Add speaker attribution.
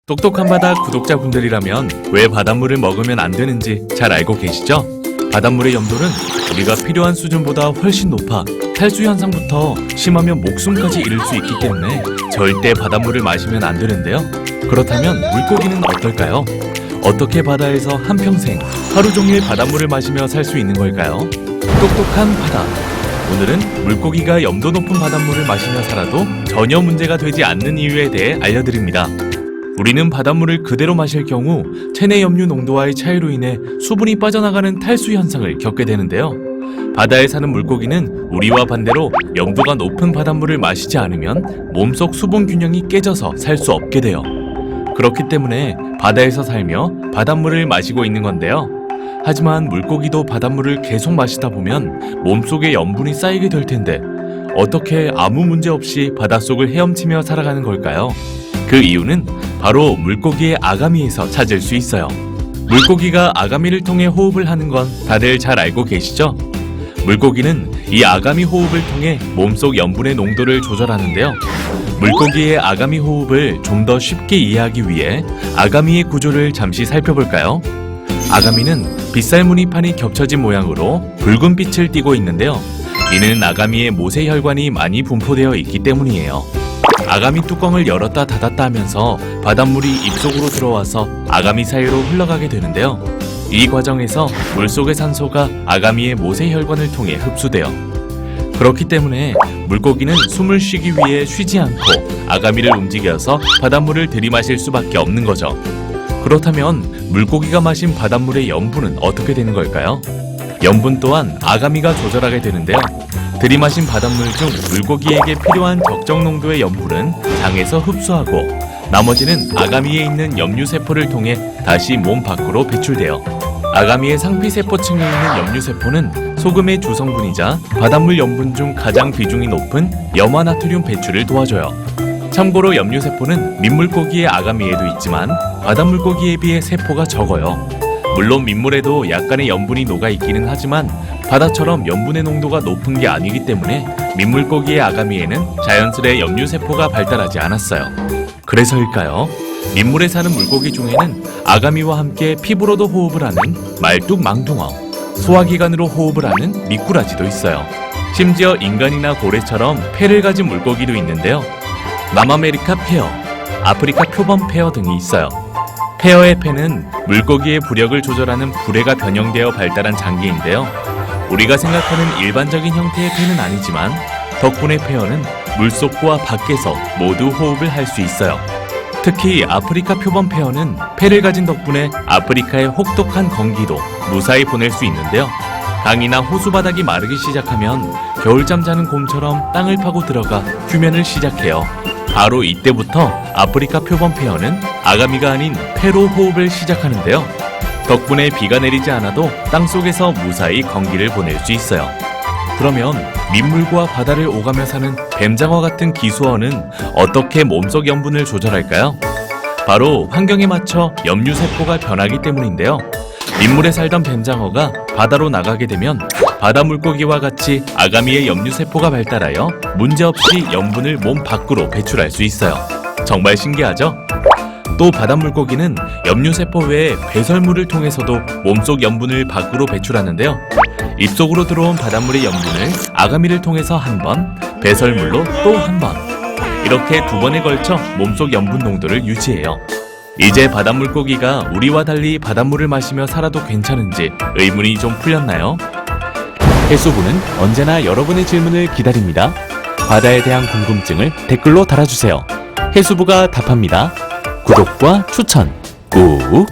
Speaker 1: 똑똑한 바다 구독자분들이라면 왜 바닷물을 먹으면 안 되는지 잘 알고 계시죠? 바닷물의 염도는 우리가 필요한 수준보다 훨씬 높아 탈수 현상부터 심하면 목숨까지 잃을 수 있기 때문에 절대 바닷물을 마시면 안 되는데요. 그렇다면 물고기는 어떨까요? 어떻게 바다에서 한평생 하루 종일 바닷물을 마시며 살 수 있는 걸까요? 똑똑한 바다. 오늘은 물고기가 염도 높은 바닷물을 마시며 살아도 전혀 문제가 되지 않는 이유에 대해 알려드립니다. 우리는 바닷물을 그대로 마실 경우 체내 염류 농도와의 차이로 인해 수분이 빠져나가는 탈수 현상을 겪게 되는데요. 바다에 사는 물고기는 우리와 반대로 염도가 높은 바닷물을 마시지 않으면 몸속 수분 균형이 깨져서 살 수 없게 돼요. 그렇기 때문에 바다에서 살며 바닷물을 마시고 있는 건데요. 하지만 물고기도 바닷물을 계속 마시다 보면 몸속에 염분이 쌓이게 될 텐데 어떻게 아무 문제 없이 바닷속을 헤엄치며 살아가는 걸까요? 그 이유는 바로 물고기의 아가미에서 찾을 수 있어요. 물고기가 아가미를 통해 호흡을 하는 건 다들 잘 알고 계시죠? 물고기는 이 아가미 호흡을 통해 몸속 염분의 농도를 조절하는데요. 물고기의 아가미 호흡을 좀 더 쉽게 이해하기 위해 아가미의 구조를 잠시 살펴볼까요? 아가미는 빗살 무늬판이 겹쳐진 모양으로 붉은 빛을 띠고 있는데요. 이는 아가미의 모세혈관이 많이 분포되어 있기 때문이에요. 아가미 뚜껑을 열었다 닫았다 하면서 바닷물이 입속으로 들어와서 아가미 사이로 흘러가게 되는데요. 이 과정에서 물속의 산소가 아가미의 모세혈관을 통해 흡수돼요. 그렇기 때문에 물고기는 숨을 쉬기 위해 쉬지 않고 아가미를 움직여서 바닷물을 들이마실 수밖에 없는 거죠. 그렇다면 물고기가 마신 바닷물의 염분은 어떻게 되는 걸까요? 염분 또한 아가미가 조절하게 되는데요. 들이마신 바닷물 중 물고기에게 필요한 적정 농도의 염분은 장에서 흡수하고 나머지는 아가미에 있는 염류세포를 통해 다시 몸 밖으로 배출돼요. 아가미의 상피세포층에 있는 염류세포는 소금의 주성분이자 바닷물 염분 중 가장 비중이 높은 염화나트륨 배출을 도와줘요. 참고로 염류세포는 민물고기의 아가미에도 있지만 바닷물고기에 비해 세포가 적어요. 물론 민물에도 약간의 염분이 녹아있기는 하지만 바다처럼 염분의 농도가 높은 게 아니기 때문에 민물고기의 아가미에는 자연스레 염류세포가 발달하지 않았어요. 그래서일까요? 민물에 사는 물고기 중에는 아가미와 함께 피부로도 호흡을 하는 말뚝망둥어, 소화기관으로 호흡을 하는 미꾸라지도 있어요. 심지어 인간이나 고래처럼 폐를 가진 물고기도 있는데요. 남아메리카 페어, 아프리카 표범 페어 등이 있어요. 페어의 폐는 물고기의 부력을 조절하는 부레가 변형되어 발달한 장기인데요. 우리가 생각하는 일반적인 형태의 폐는 아니지만 덕분에 페어는 물속과 밖에서 모두 호흡을 할 수 있어요. 특히 아프리카 표범 페어는 폐를 가진 덕분에 아프리카의 혹독한 건기도 무사히 보낼 수 있는데요. 강이나 호수 바닥이 마르기 시작하면 겨울잠 자는 곰처럼 땅을 파고 들어가 휴면을 시작해요. 바로 이때부터 아프리카 표범 페어는 아가미가 아닌 폐로 호흡을 시작하는데요. 덕분에 비가 내리지 않아도 땅속에서 무사히 건기를 보낼 수 있어요. 그러면 민물과 바다를 오가며 사는 뱀장어 같은 기수어는 어떻게 몸속 염분을 조절할까요? 바로 환경에 맞춰 염류세포가 변하기 때문인데요. 민물에 살던 뱀장어가 바다로 나가게 되면 바다 물고기와 같이 아가미의 염류세포가 발달하여 문제없이 염분을 몸 밖으로 배출할 수 있어요. 정말 신기하죠? 또 바닷물고기는 염류세포 외에 배설물을 통해서도 몸속 염분을 밖으로 배출하는데요. 입속으로 들어온 바닷물의 염분을 아가미를 통해서 한 번, 배설물로 또 한 번, 이렇게 두 번에 걸쳐 몸속 염분 농도를 유지해요. 이제 바닷물고기가 우리와 달리 바닷물을 마시며 살아도 괜찮은지 의문이 좀 풀렸나요? 해수부는 언제나 여러분의 질문을 기다립니다. 바다에 대한 궁금증을 댓글로 달아주세요. 해수부가 답합니다. 구독과 추천 꾹!